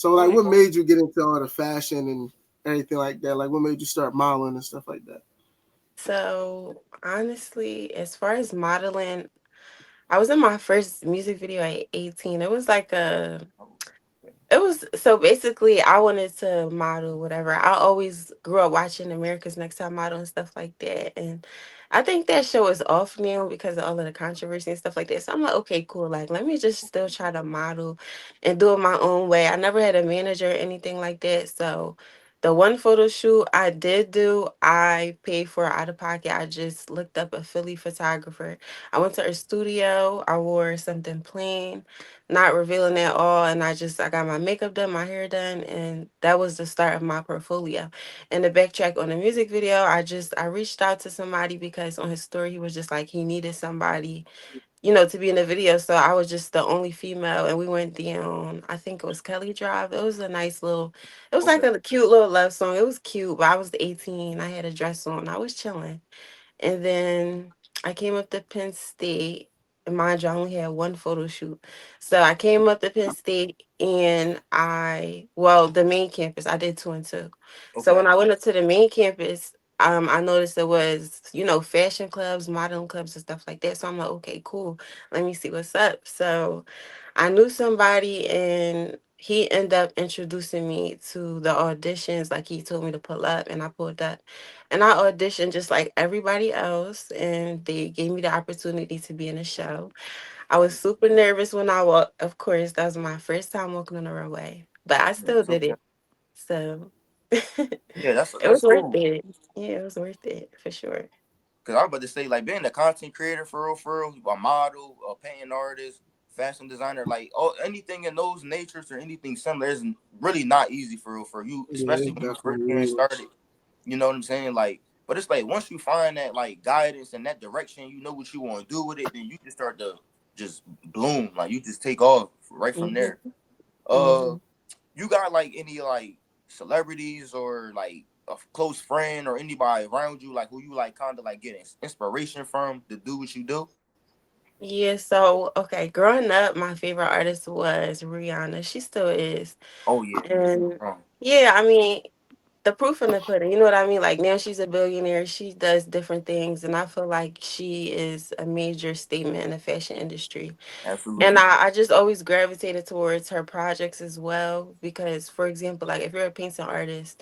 So like, what made you get into all the fashion and everything like that? Like, what made you start modeling and stuff like that? So honestly, as far as modeling, I was in my first music video at 18. It was so basically I wanted to model whatever. I always grew up watching America's Next Top Model and stuff like that. And I think that show is off now because of all of the controversy and stuff like that. So I'm like, okay, cool. Like let me just still try to model and do it my own way. I never had a manager or anything like that. So the one photo shoot I did do, I paid for out of pocket. I just looked up a Philly photographer. I went to her studio. I wore something plain, not revealing at all, and I got my makeup done, my hair done, and that was the start of my portfolio. And the backtrack on the music video, I reached out to somebody because on his story he was just like he needed somebody, to be in the video. So I was just the only female, and we went down, I think it was Kelly Drive. It was a nice little, it was like Okay. a cute little love song. It was cute, but I was 18. I had a dress on. I was chilling. And then I came up to Penn State. And mind you, I only had one photo shoot. So I came up to Penn State and the main campus, I did two and two. So when Okay. I went up to the main campus, I noticed there was, fashion clubs, modeling clubs and stuff like that. So I'm like, okay, cool. Let me see what's up. So I knew somebody and he ended up introducing me to the auditions. Like he told me to pull up and I pulled up. And I auditioned just like everybody else, and they gave me the opportunity to be in a show. I was super nervous when I walked. Of course, that was my first time walking on the runway, but I Yeah, still did okay. it. So Yeah, it that's was worth cool. it. Yeah, it was worth it for sure. Cause I was about to say, like, being a content creator for real, a model, a painting artist, fashion designer, like, anything in those natures or anything similar is really not easy for real for you, Yeah, especially it when you first getting definitely is. started. You know what I'm saying? Like, but it's like once you find that like guidance and that direction, you know what you want to do with it, then you just start to just bloom. Like you just take off right from Hmm. there. Uh, Hmm. you got like any like celebrities or like a close friend or anybody around you like who you like kind of like getting inspiration from to do what you do? Yeah, so okay, growing up, my favorite artist was Rihanna. She still is. Oh yeah, she And strong. yeah, I mean, the proof in the pudding, you know what I mean? Like now she's a billionaire, she does different things, and I feel like she is a major statement in the fashion industry. And Absolutely. I just always gravitated towards her projects as well because, for example, like if you're a painting artist,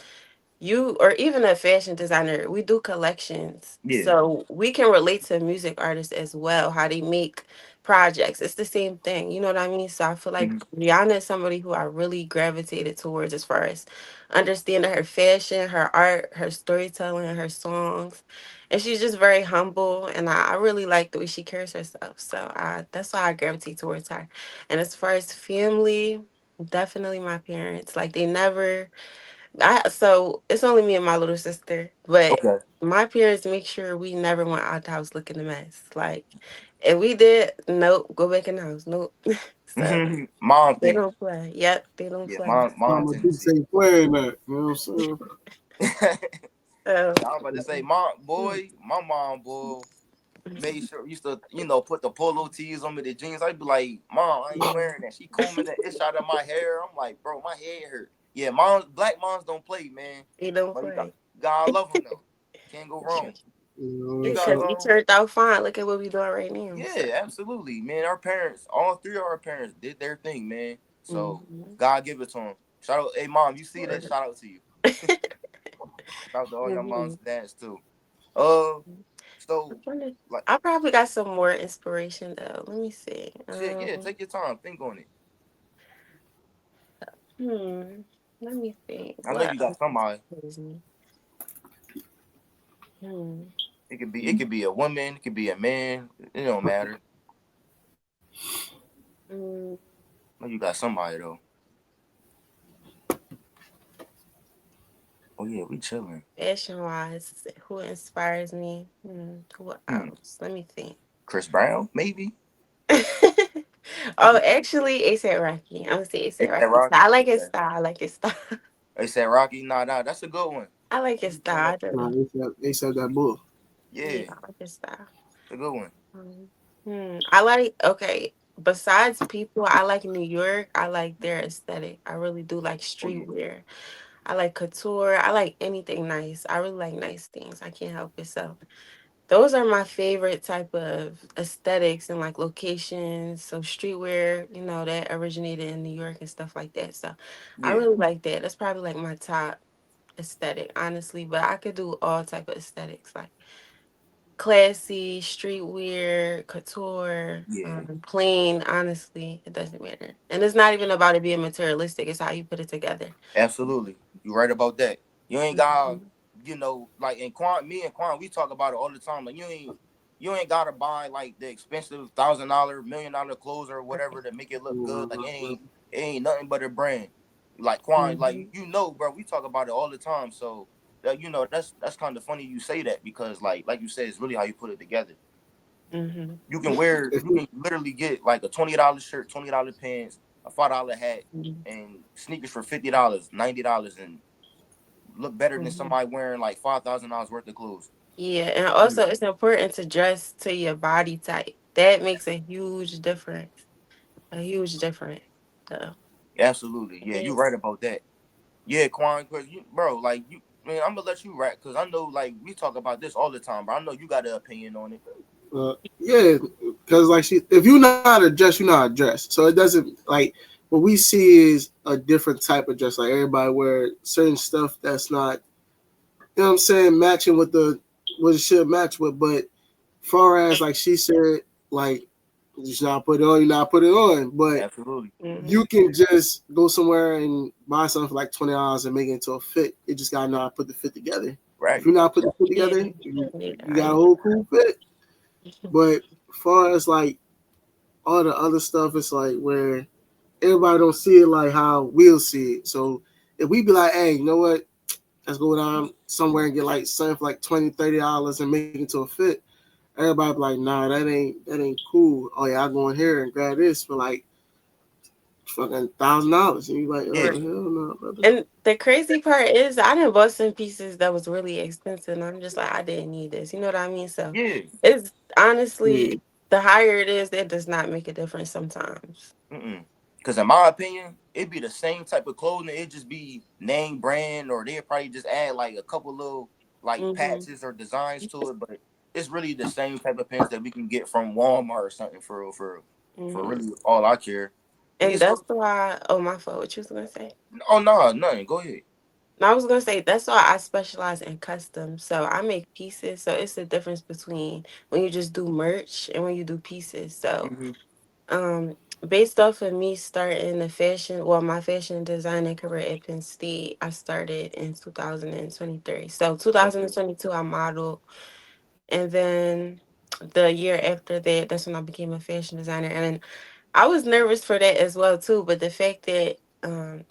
you or even a fashion designer, we do collections, Yeah. so we can relate to music artists as well, how they make projects. It's the same thing, you know what I mean? So I feel like Mhm. Rihanna is somebody who I really gravitated towards as far as understanding her fashion, her art, her storytelling, her songs. And she's just very humble, and I really like the way she carries herself. So that's why I gravitate towards her. And as far as family, definitely my parents. Like they never so it's only me and my little sister, but Okay. my parents make sure we never went out the house looking a mess. Like if we did, nope, go back in the house. Nope. So Mom they thing. don't play. Yep, they don't Yeah, play. mom Mama do tendency. say playing that. You know what I'm saying? So I was about to say, mom, boy, my mom, boy, made sure used to, put the polo tees on me, the jeans. I'd be like, Mom, I ain't wearing that. She combing the ish out of my hair. I'm like, bro, my head hurt. Yeah, black moms don't play, man. they don't But play. God love them though. Can't go wrong. You know what You I'm got Because saying? we turned out fine. Look at what we doing right now. So yeah, absolutely, man. Our parents, all three of our parents, did their thing, man. So mhm. God give it to them. Shout out, hey mom, you see this? Word. Shout out to you. Shout out to all your moms Mhm. and dads too. Uh, I'm so trying to- like, I probably got some more inspiration though. Let me see. shit, yeah. Take your time, think on it. Hmm. Let me think. I know What you got somebody. inspires me? Hmm. It could be a woman, it could be a man. It don't matter. Mm, I know you got somebody though. Oh yeah, we chilling. fashion wise, who inspires me? Who Hmm. else? Let me think. Chris Brown, maybe. Oh, actually, ASAP Rocky. I'm gonna say They ASAP said Rocky. Rocky. I like his Okay. style. I like his style. They said Rocky. Nah, that's a good one. I like his I style. like. I Nah, do. they said that bull. Yeah, Yeah, I like his style. it's a good one. I like. Okay. besides people, I like New York. I like their aesthetic. I really do like Oh yeah, streetwear. I like couture. I like anything nice. I really like nice things. I can't help it. So those are my favorite type of aesthetics and like locations. So streetwear, that originated in New York and stuff like that. So I yeah, really like that. That's probably like my top aesthetic, honestly. But I could do all type of aesthetics, like classy, streetwear, couture, yeah. plain. Honestly, it doesn't matter. And it's not even about it being materialistic. It's how you put it together. Absolutely, you right about that. You ain't got, Mhm. like in Quan, me and Quan, we talk about it all the time. Like you ain't gotta buy like the expensive $1,000, $1,000,000 clothes or whatever to make it look good. Like it ain't nothing but a brand. Like Quan, like Mhm. bro, we talk about it all the time. So that's kind of funny you say that because like you said, it's really how you put it together. Mhm. You can literally get like a $20 shirt, $20 pants, a $5 hat, Mhm. and sneakers for $50, $90, and look better than Mhm. somebody wearing like $5,000 worth of clothes. Yeah, and also it's important to dress to your body type. That makes a huge difference. A huge difference. So Absolutely, yeah, you yeah. right about that. Yeah, Quan, cause bro, like man, I'm gonna let you rap because I know like we talk about this all the time, but I know you got an opinion on it. Yeah, because like if you know how to dress, you know how to dress. So it doesn't like what we see is a different type of dress. Like everybody wear certain stuff that's not, you know what I'm saying, matching with the what it should match with. But far as like she said, like you just not put it on, you not put it on. But Absolutely, Mhm. you can just go somewhere and buy something for like $20 and make it into a fit. You just gotta know how to put the fit together. If right? you're not putting the fit Yeah. together, Yeah. you got a whole cool fit. But far as like all the other stuff, it's like where everybody don't see it like how we'll see it. So if we be like, hey, you know what? Let's go down somewhere and get like something for like $20, $30 and make it into a fit. Everybody be like, nah, that ain't cool. Oh yeah, I go in here and grab this for like fucking $1,000. And you like, Yeah, oh hell no, brother. And the crazy part is, I didn't bought some pieces that was really expensive, and I'm just like, I didn't need this. You know what I mean? So yeah. it's Yeah, honestly, the higher it is, that does not make a difference sometimes. Mm-mm. Because in my opinion, it'd be the same type of clothing. It'd just be name brand, or they'd probably just add like a couple little like Hmm. patches or designs to it. But it's really the same type of pants that we can get from Walmart or something for real, for Hmm. really all I care. But yeah, And so that's why. Oh, my fault. What you was gonna say? oh no, nothing. Go ahead. No, I was gonna say that's why I specialize in custom. So I make pieces. So it's the difference between when you just do merch and when you do pieces. So Hmm. um, based off of me starting the fashion, well, my fashion designing career at Penn State, I started in 2023. So Okay. 2022, I modeled, and then the year after that, that's when I became a fashion designer. And I was nervous for that as well too, but the fact that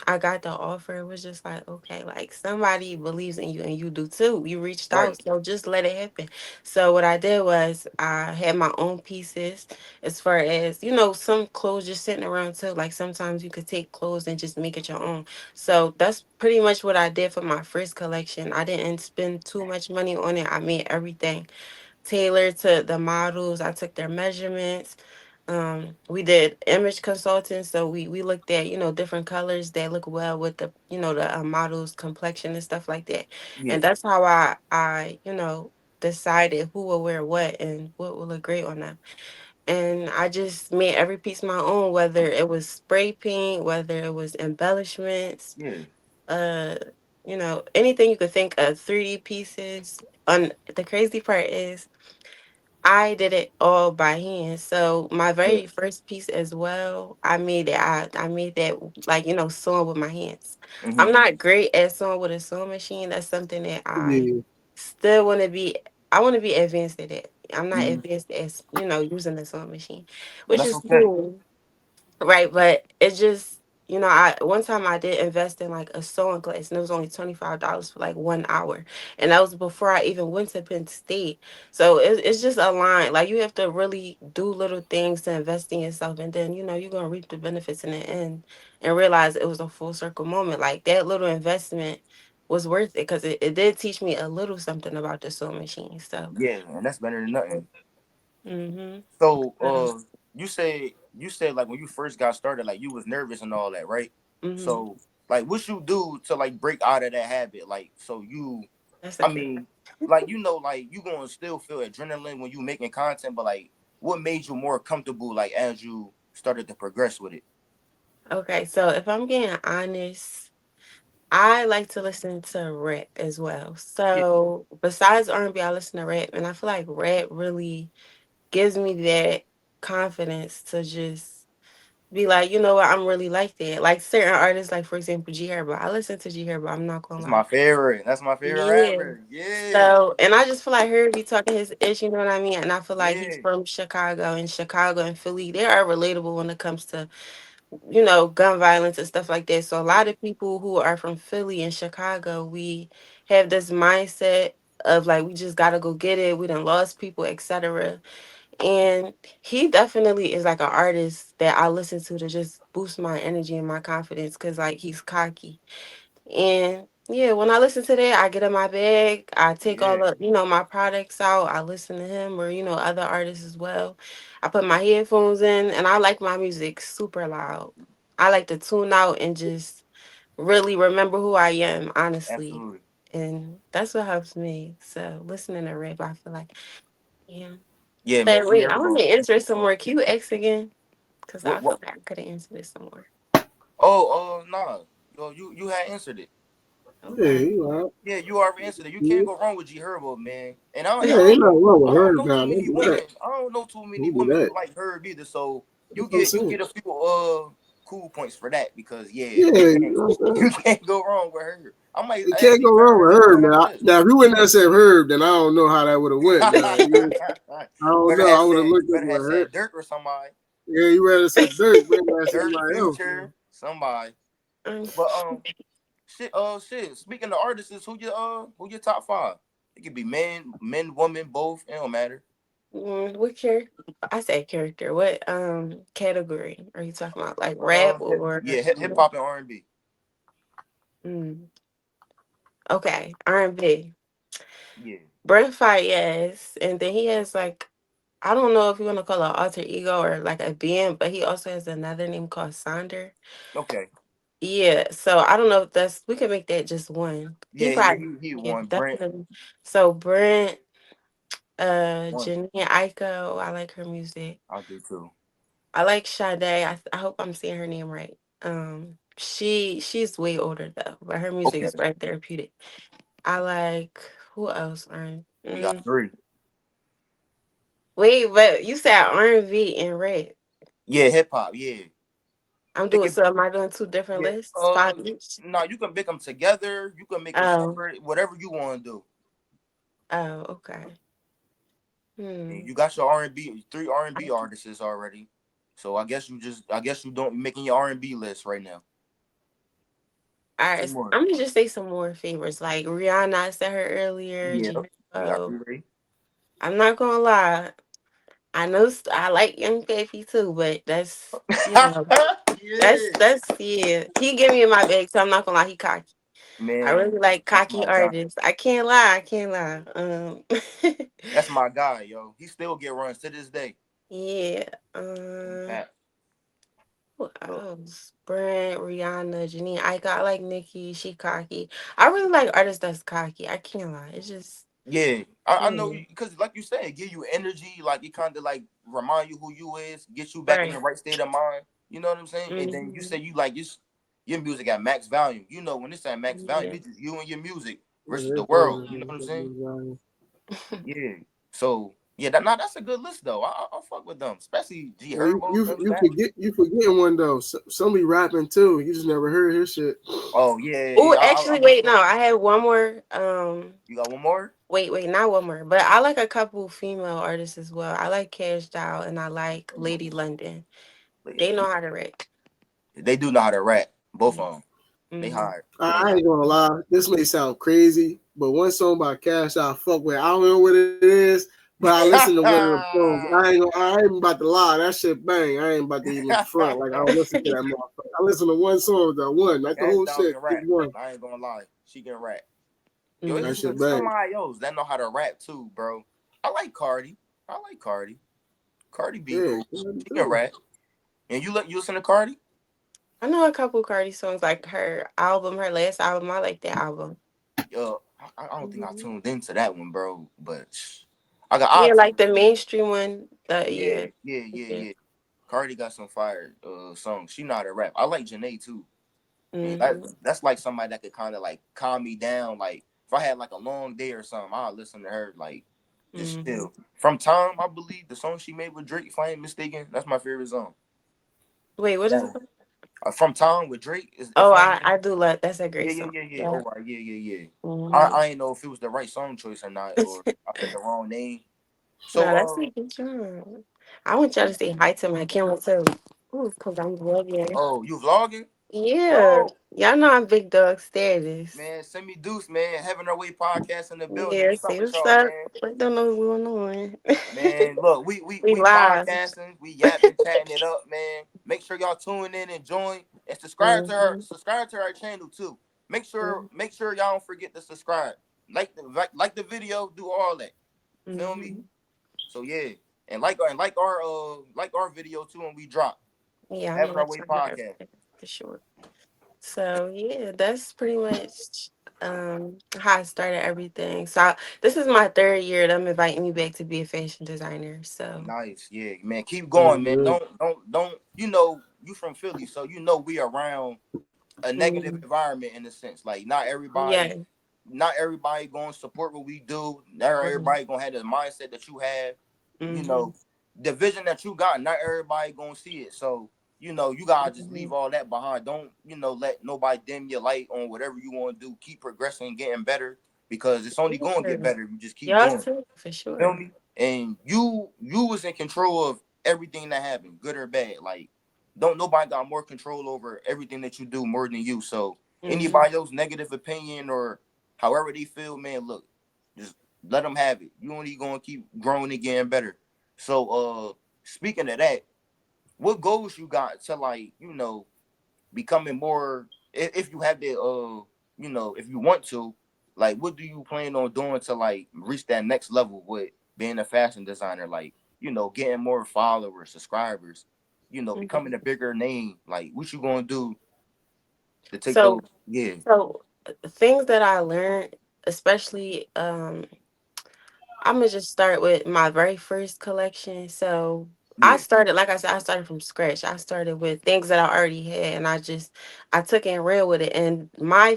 I got the offer, it was just like, okay, like somebody believes in you and you do too. You reached Right. out, so just let it happen. So what I did was I had my own pieces as far as, some clothes just sitting around too. Like sometimes you could take clothes and just make it your own. So that's pretty much what I did for my first collection. I didn't spend too much money on it. I made everything tailored to the models. I took their measurements. We did image consulting, so we looked at different colors that look well with the model's complexion and stuff like that, Yeah. and that's how I decided who will wear what and what will look great on them. And I just made every piece my own, whether it was spray paint, whether it was embellishments, Yeah. uh, anything you could think of, 3D pieces. On the crazy part is I did it all by hand. So my Yeah. very first piece as well, I made it. I made that like sewing with my hands. I'm Hmm. not great at sewing with a sewing machine. That's something that I yeah, still want to be. I want to be advanced at it. I'm not Hmm. advanced as using the sewing machine, And which that's is okay. cool. Right, but it's just I one time I did invest in like a sewing class and it was only $25 for like 1 hour. And that was before I even went to Penn State. So it's just a line. Like you have to really do little things to invest in yourself and then you're gonna reap the benefits in the end and realize it was a full circle moment. Like that little investment was worth it because it did teach me a little something about the sewing machine. So Yeah, and that's better than nothing. mm-hmm. So uh, you said you said like when you first got started, like you was nervous and all that, right? Hmm. So like, what you do to like break out of that habit? Like, so you, That's a I good. mean, like like you gonna still feel adrenaline when you making content, but like, what made you more comfortable like as you started to progress with it? Okay, so if I'm getting honest, I like to listen to rap as well. Yeah, So besides R&B, I listen to rap, and I feel like rap really gives me that confidence to just be like, you know what, I'm really like that. Like certain artists, like for example, G Herbo. I listen to G Herbo. I'm not gonna that's lie. my favorite. That's my favorite Yeah. rapper. Yeah, So, and I just feel like her be talking his ish, you know what I mean? And I feel like he's yeah, from Chicago and Philly, they are relatable when it comes to, you know, gun violence and stuff like that. So a lot yeah. of people who are from Philly and Chicago, we have this mindset of like we just gotta go get it. We done lost people, etc. And he definitely is like an artist that I listen to just boost my energy and my confidence because like he's cocky. And yeah, when I listen to that, I get in my bag, I take all Yeah. the, you know, my products out, I listen to him or, you know, other artists as well. I put my headphones in and I like my music super loud. I like to tune out and just really remember who I am, honestly. Absolutely. And that's what helps me. So listening to rap, I feel like, yeah. Yeah, man. But G wait, I want Herbo. to answer some more. Can you X again? Because I What? feel like I could have answered this some more. Oh, nah. Yo, you had answered it. Yeah, Okay. you right. Yeah, you already answered it. You can't Yeah, go wrong with G Herbo, man. And yeah, ain't nothing wrong with I don't her know too now. Don't many do that. women. I don't know too many Don't do women that. who like Herb either. So That's what I'm you saying. get a few cool points for that because yeah, Yeah, you you can't know what I'm you saying? can't go wrong with her. I might You can't actually go turn wrong with her Herb on now. after this. Now, if you wouldn't have said Herb, then I don't know how that would have went. Now, I You don't better know. I have would have said looked at her. Dirt or somebody. Yeah, you rather said Dirk, maybe I said Dirt somebody else. Future, somebody. Um, But shit. Speaking of artists, who your top five? It could be men, women, both. It don't matter. what character? I said character. What category are you talking about? Like rap or Hip hop and R&B. mm, okay, R&B. Yeah. Brent Fayez, and then he has like I don't know if you want to call it alter ego or like a being, but he also has another name called Sonder. Okay. Yeah, so I don't know if that's we can make that just one. He Yeah. probably He yeah won. Brent definitely. So Brent, won. Janae Aiko, I like her music. I do too. I like Sade. I hope I'm saying her name right. She's way older though, but her music Okay. is very therapeutic. I like who else? We got three. Wait, but you said R&B and rap. Yeah, hip hop. Yeah. I'm It doing could. so. Am I doing two different Yeah. lists? Five each. No, you can make them together. You can make them Oh, separate. Whatever you want to do. oh, okay. And Hmm. you got your R&B, three R&B artists already. So I guess you don't making your R&B list right now. All Two right, more. I'm gonna just say some more favorites like Rihanna. I said her earlier. Yeah. G. We got Oh, three. I'm not gonna lie. I know I like Young Baby too, but that's you know Yeah. that's yeah. He get me in my bag, so I'm not gonna lie. He cocky. I Man, really like that's cocky my guy. artists. I can't lie. I can't lie. That's my guy, yo. He still get runs to this day. Yeah. Pat. Who So else? Brent, Rihanna, Janine. I like Nicki. She cocky. I really like artists that's cocky. I can't lie. It's just yeah, I know yeah. because like you said, it give you energy, like it kind of like remind you who you is, get you back in the Right. right state of mind. You know what I'm saying? And then you Hmm. say you like your music at max volume. You know when it's at max volume, Yeah. it's just you and your music versus Yeah, the that's world. You know what I'm saying? right. Yeah. So yeah, that's a good list though. I'll fuck with them, especially G Well, you, Herbo, you them you stats. forget you forgetting one though. Somebody rapping too. You just never heard his shit. Oh yeah, Oh, yeah. actually, I'm wait, listening. no, I had one more. You got one more? Wait, not one more, but I like a couple female artists as well. I like Cash Doll and I like Lady London. They know how to rap. They do know how to rap. Both Yeah. of them. They Hmm. hard. I ain't gonna lie. This may sound crazy, but one song by Cash I fuck with. I don't know what it is, but I listen to one of the songs. I ain't about to lie. That shit bang. I ain't about to even front. Like I don't listen to that motherfucker. I listen to one song, the one, not the Cash whole Doll shit. can Just rap. one. I ain't gonna lie. She can rap. Yo, That it's shit Hmm. bang. somebody else that know how to rap too, bro. I like Cardi. I like Cardi. Cardi B Yeah, cool. Cardi She can too. rap. And you listen to Cardi? I know a couple Cardi songs, like her album, her last album. I like that album. I don't think I Mhm. tuned into that one, bro. But I got I Yeah, tune. like the mainstream one. Yeah, Yeah, yeah, yeah, yeah. yeah. Cardi got some fire songs. She not a rap. I like Janae too. And Hmm. that's like somebody that could kind of like calm me down. Like if I had like a long day or something, I'll listen to her like just Hmm. chill. From Time, I believe the song she made with Drake, if I ain't mistaken, that's my favorite song. Wait, what is Yeah. it? From Time with Drake is if Oh, I I do love. That's a yeah great yeah song. yeah yeah. Yeah. Oh right, yeah yeah yeah. Hmm. I ain't know if it was the right song choice or not, or I said the wrong name. So No, that's a good job. I want y'all to say hi to my camera too. Ooh, cause I'm vlogging. oh, you vlogging, Yeah, bro? y'all know I'm big dog status. Man, send me Deuce, man. Heaven or Way podcast in the building. Yeah, What's up see with what's y'all, up. man? What don't know what's going on. Man, look, we We we live. podcasting, we yapping, chatting it up, man. Make sure y'all tune in and join and subscribe to her. Hmm. Subscribe to our channel too. Make sure Hmm. make sure y'all don't forget to subscribe. Like the video, do all that. Feel me? Hmm. So yeah, and like our video too when we drop Yeah, I'm Having gonna Our Way check out podcast. everything for sure. So yeah, that's pretty much how I started everything. This is my third year that I'm inviting me back to be a fashion designer. So Nice, yeah, man. Keep going, man. Mhm. Don't. You know, you from Philly, so you know we around a negative mm, environment in a sense. Like yeah. not everybody gonna support what we do. Not Hmm. everybody gonna have the mindset that you have. You Hmm. know, the vision that you got. Not everybody gonna see it. So you gotta just Hmm. leave all that behind. Don't let nobody dim your light on whatever you want to do. Keep progressing, and getting better because it's only gonna get Yeah. better. You just keep Y'all doing it. too, for Feel sure. me? And you was in control of everything that happened, good or bad. Like don't nobody got more control over everything that you do more than you. So Hmm. anybody else negative opinion or however they feel, man, look, just let them have it. You only gonna keep growing and getting better. So speaking of that, what goals you got to like, becoming more if you have the if you want to, like what do you plan on doing to like reach that next level with being a fashion designer, like getting more followers, subscribers, becoming a Hmm. bigger name, like what you gonna do to take those? So, Yeah, things that I learned, especially I'm gonna just start with my very first collection. So I yeah, started, like I said, I started from scratch. I started with things that I already had, and I took and ran with it. And my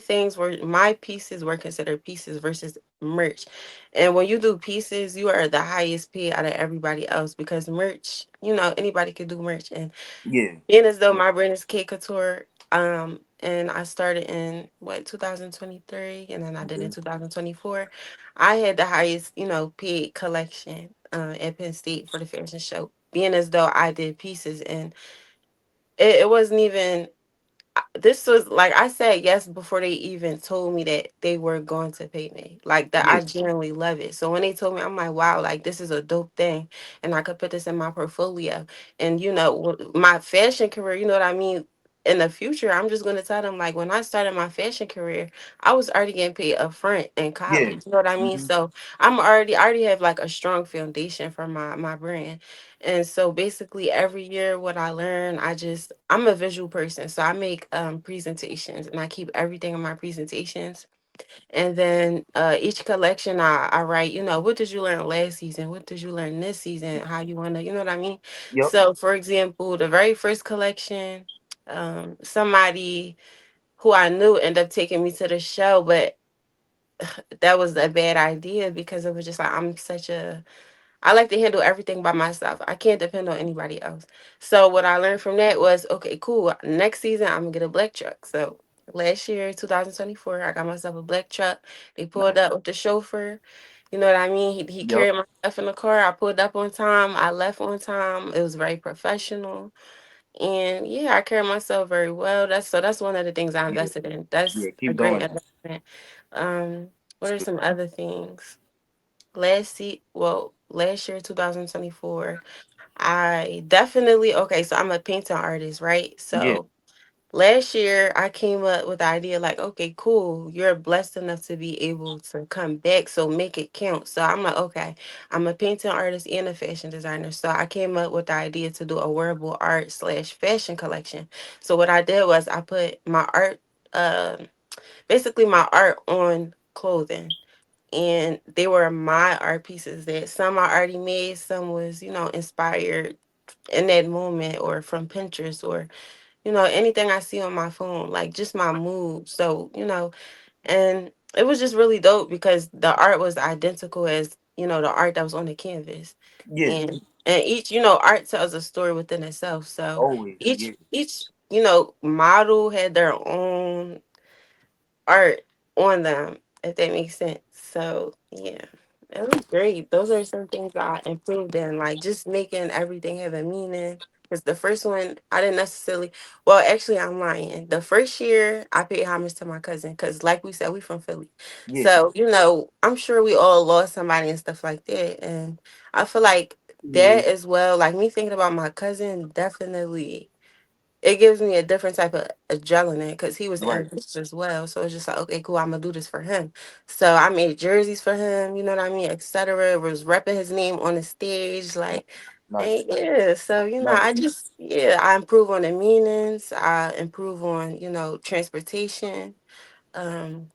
pieces were considered pieces versus merch. And when you do pieces, you are the highest paid out of everybody else because merch, anybody could do merch. And yeah, being as though my brand is Kouture, and I started in what 2023, and then I did in okay, 2024. I had the highest, paid collection at Penn State for the fashion show. Being as though I did pieces, and it wasn't even this was like I said yes before they even told me that they were going to pay me. Like that yeah, I genuinely love it. So when they told me, I'm like, wow, like this is a dope thing. And I could put this in my portfolio. And my fashion career, you know what I mean? In the future, I'm just gonna tell them like when I started my fashion career, I was already getting paid up front in yeah, college. You know what I mean? hmm, So I already have like a strong foundation for my brand. And so basically every year what I learn, I'm a visual person. So I make presentations and I keep everything in my presentations. And then each collection I write, what did you learn last season? What did you learn this season? How you wanna, you know what I mean? yep, So for example, the very first collection, somebody who I knew ended up taking me to the show, but that was a bad idea because it was just like I like to handle everything by myself. I can't depend on anybody else. So what I learned from that was, okay, cool. Next season I'm gonna get a black truck. So last year, 2024, I got myself a black truck. They pulled nice, up with the chauffeur. You know what I mean? He yep, carried my stuff in the car. I pulled up on time. I left on time. It was very professional. And yeah, I carry myself very well. That's one of the things I yeah, invested in. That's yeah. a Keep great doing that. investment. What are some other things? Last year, 2024, I definitely, okay, so I'm a painting artist, right? Yeah, So last year I came up with the idea like, okay, cool, you're blessed enough to be able to come back, so make it count. So I'm like, okay, I'm a painting artist and a fashion designer. So I came up with the idea to do a wearable art slash fashion collection. So what I did was I put my art, basically my art on clothing. And they were my art pieces that some I already made, some was, inspired in that moment or from Pinterest or anything I see on my phone, like just my mood. So, and it was just really dope because the art was identical as, the art that was on the canvas. Yeah, And each, art tells a story within itself. So always. each Yeah, each, model had their own art on them, if that makes sense. So yeah, it was great. Those are some things I improved in, like just making everything have a meaning. Because the first one, I didn't necessarily. Well, actually, I'm lying. The first year, I paid homage to my cousin because, like we said, we from Philly. yeah, So I'm sure we all lost somebody and stuff like that. And I feel like Yeah, that as well. Like me thinking about my cousin, definitely it gives me a different type of adrenaline because he was right. ambitious as well. So it's just like, okay, cool, I'm gonna do this for him. So I made jerseys for him, you know what I mean, etc. Was repping his name on the stage, like, and Nice, yeah. So nice. I improve on the meanings. I improve on transportation. Um,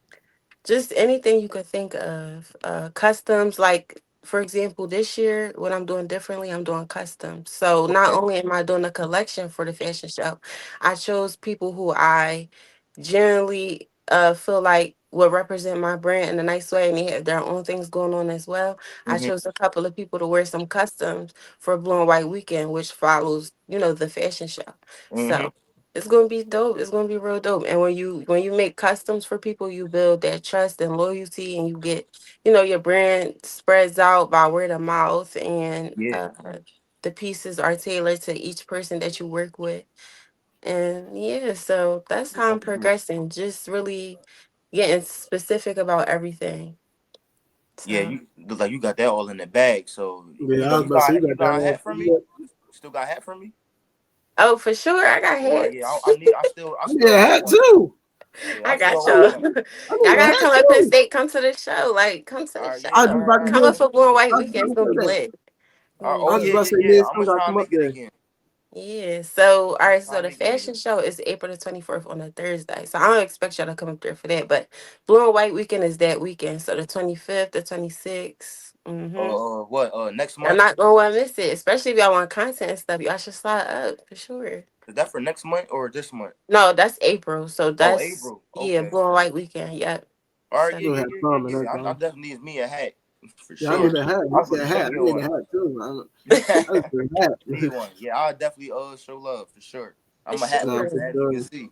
just anything you could think of. Customs, like for example, this year, what I'm doing differently, I'm doing customs. So not Okay. only am I doing a collection for the fashion show, I chose people who I generally feel like will represent my brand in a nice way and they have their own things going on as well. I Mhm. chose a couple of people to wear some customs for Blue and White Weekend, which follows, the fashion show. Mhm. So it's gonna be dope. It's gonna be real dope. And when you make customs for people, you build that trust and loyalty, and you get, your brand spreads out by word of mouth, and Yeah. the pieces are tailored to each person that you work with. And yeah, so that's how I'm Definitely. progressing. Just really getting specific about everything. Yeah, So you look like you got that all in the bag. So yeah. I was about to say you you got that got a all hat for me. figured out. You still got a hat for me? oh, for sure, I got Oh yeah, hits. I I need still a owe hat one. too. Yeah, I I still got I owe y'all. need, one. Y'all I need a gotta hat come up in too. state. Come to the show. Like, come to the All right, I yeah, was show. just about to all Come right. up say, for Blue and I White was just Weekend. about It's to gonna say be that. lit. I Oh was just Hmm. about to yeah, say yeah, me yeah. and I'm Slim gonna gotta try and come up make it there. again. Yeah. So, all I'm gonna right. try So and the make it again. fashion show is April the 24th on a Thursday. So I don't expect y'all to come up there for that. But Blue and White Weekend is that weekend. So the 25th, the 26th. What? Next I'm month? not gonna want to miss it, especially if y'all want content and stuff. Y'all should slide up for sure. Is that for next month or this month? No, that's April. So Oh, that's April. yeah, Okay. Blue and White Weekend. Yep. All right. So Yeah, You gonna yeah, have yeah, yeah, fun and yeah. I everything. definitely need me a hat for Yeah, I sure. need a hat. He I'm gonna said hat. send I you need one. a hat too. I need a hat. Need one. Yeah, I'll definitely show love for sure. for I'm a hat Nah, person, for sure. as you can sure. see.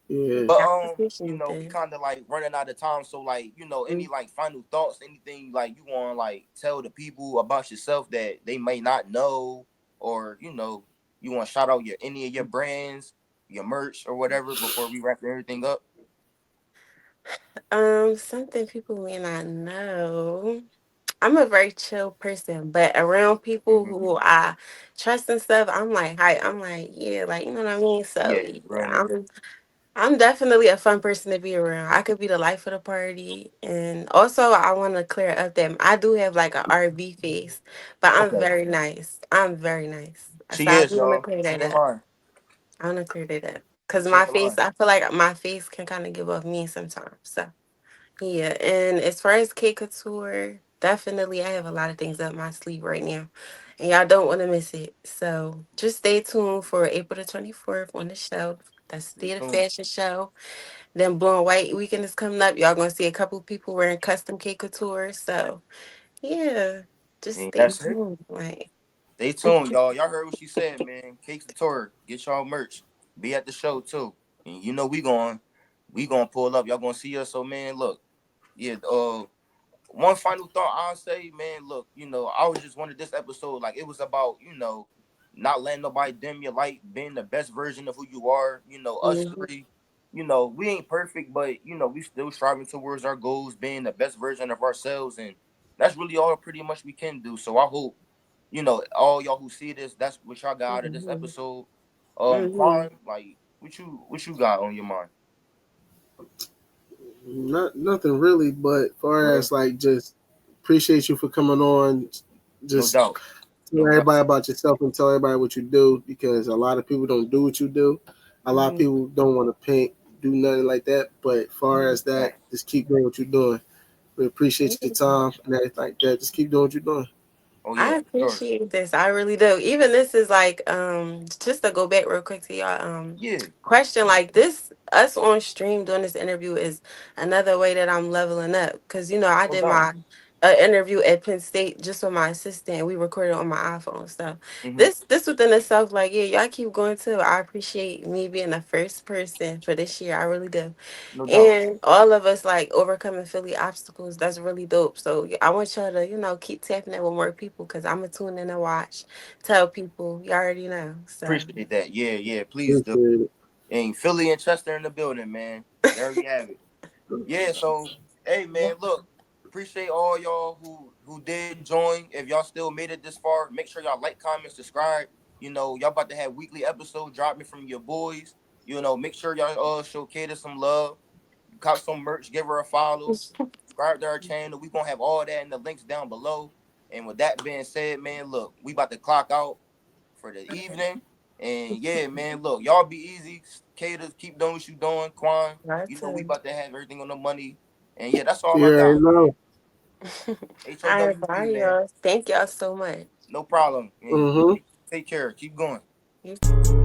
Yeah. But I appreciate we that. kind of like running out of time. So like, any like final thoughts, anything like you want to like tell the people about yourself that they may not know, or you want to shout out your any of your brands, your merch or whatever before we wrap everything up. Something people may not know. I'm a very chill person, but around people Hmm. who I trust and stuff, I'm like, hi, I'm like, yeah, like you know what I mean. So Yeah, yeah, real nigga. I'm definitely a fun person to be around. I could be the life of the party, and also I want to clear up that I do have like a RV face, but I'm Okay, very nice. I'm very nice. So she I is do want to y'all. clear She that ain't up. lying. I want to clear that up because She my ain't face, lying. I feel like my face can kind of give off me sometimes. So. Yeah, and as far as K Couture, definitely I have a lot of things up my sleeve right now. And y'all don't want to miss it. So just stay tuned for April the 24th on the show. That's Stay the tuned. fashion show. Then Blue and White Weekend is coming up. Y'all gonna see a couple people wearing custom K Couture. So yeah, just And stay that's it. tuned. Like Stay tuned, y'all. Y'all heard what she said, man. Cakes the tour. Get y'all merch. Be at the show too. And we going pull up. Y'all gonna see us. So man, look. Yeah, one final thought I'll say, man, look, I was just wanted this episode, like it was about, not letting nobody dim your light, being the best version of who you are, us mhm, three. We ain't perfect, but we still striving towards our goals, being the best version of ourselves, and that's really all pretty much we can do. So I hope, all y'all who see this, that's what y'all got out of this mhm, episode. mhm. Quan, like what you got on your mind? Nothing really, but far Okay. as like just appreciate you for coming on. No Just doubt. tell No doubt. everybody about yourself and tell everybody what you do because a lot of people don't do what you do. A lot of Mhm. people don't want to paint, do nothing like that. But far as that, Fact. just keep doing what you're doing. We appreciate your Yeah. time and everything like that. Just keep doing what you're doing. Oh I yeah, for sure. appreciate this. I really do. Even this is like just to go back real quick to your Yeah. question, like this us on stream doing this interview is another way that I'm leveling up cuz I No did doubt. my interview at Penn State just with my assistant and we recorded on my iPhone. So Mm-hmm. this within itself like yeah, y'all keep going too. I appreciate me being the first person for this year. I really do. No doubt. And all of us like overcoming Philly obstacles. That's really dope. So I want y'all to, keep tapping it with more people because I'm gonna tune in and watch. Tell people. You already know. So Appreciate that. Yeah, yeah. Please do. Appreciate it. And Philly and Chester in the building, man. You already have it. Yeah, so hey yeah. man, look, appreciate all y'all who did join. If y'all still made it this far, make sure y'all like, comment, subscribe. Y'all about to have weekly episodes dropping from your boys. Make sure y'all show Kada some love, cop some merch, give her a follow, subscribe to our channel. We gonna have all that in the links down below. And with that being said, man, look, we about to clock out for the evening. And yeah, man, look, y'all be easy. Cater, keep doing what you doing. Quan, Right we too. about to have everything on the money. And yeah, that's all You I already got, man. know. All right, HOWP, bye, man. y'all. Thank y'all so much. No problem. And Mm-hmm. take care. Keep going. You too.